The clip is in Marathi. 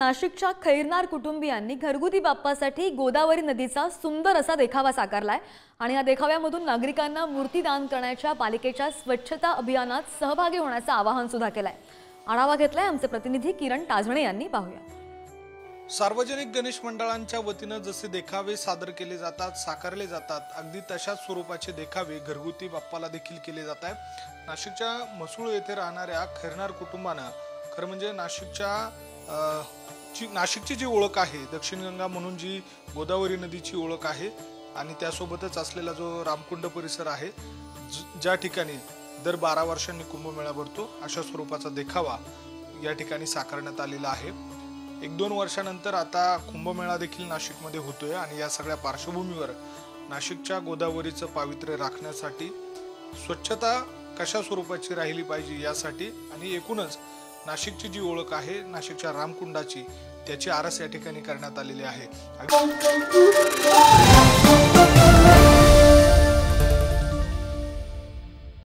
नाशिकच्या खैरनार कुटुंबियांनी घरगुती बाप्पासाठी गोदावरी नदीचा सुंदर असा देखावा साकारलाय आणि या देखाव्यामधून नागरिकांना मूर्ती दान करण्याच्या पालिकेच्या स्वच्छता अभियानात सहभागी होण्याचं आवाहन सुद्धा केलंय। आढावा घेतलाय आमचे प्रतिनिधी किरण ताजणे यांनी। पाहूया। सार्वजनिक गणेश मंडळांच्या वतीने जसे देखावे सादर केले जातात, साकारले जातात, अगदी तशाच स्वरूपाचे देखावे घरगुती बाप्पाला देखील केले जात आहेत। नाशिकच्या मसूळ येथे राहणाऱ्या खैरनार कुटुंबानं खरं म्हणजे नाशिकची जी ओळख आहे, दक्षिण गंगा म्हणून जी गोदावरी नदीची ओळख आहे आणि त्यासोबतच असलेला जो रामकुंड परिसर आहे, ज्या ठिकाणी दर 12 वर्षांनी कुंभमेळा भरतो, अशा स्वरूपाचा देखावा या ठिकाणी साकारण्यात आलेला आहे। 1-2 वर्षानंतर आता कुंभमेळा देखील नाशिकमध्ये होतोय आणि या सगळ्या पार्श्वभूमीवर नाशिकच्या गोदावरीचं पावित्र्य राखण्यासाठी स्वच्छता कशा स्वरूपाची राहिली पाहिजे यासाठी आणि एकूणच नाशिकची जी ओळख आहे, नाशिकच्या रामकुंडाची, त्याची आरास या ठिकाणी करण्यात आलेली आहे।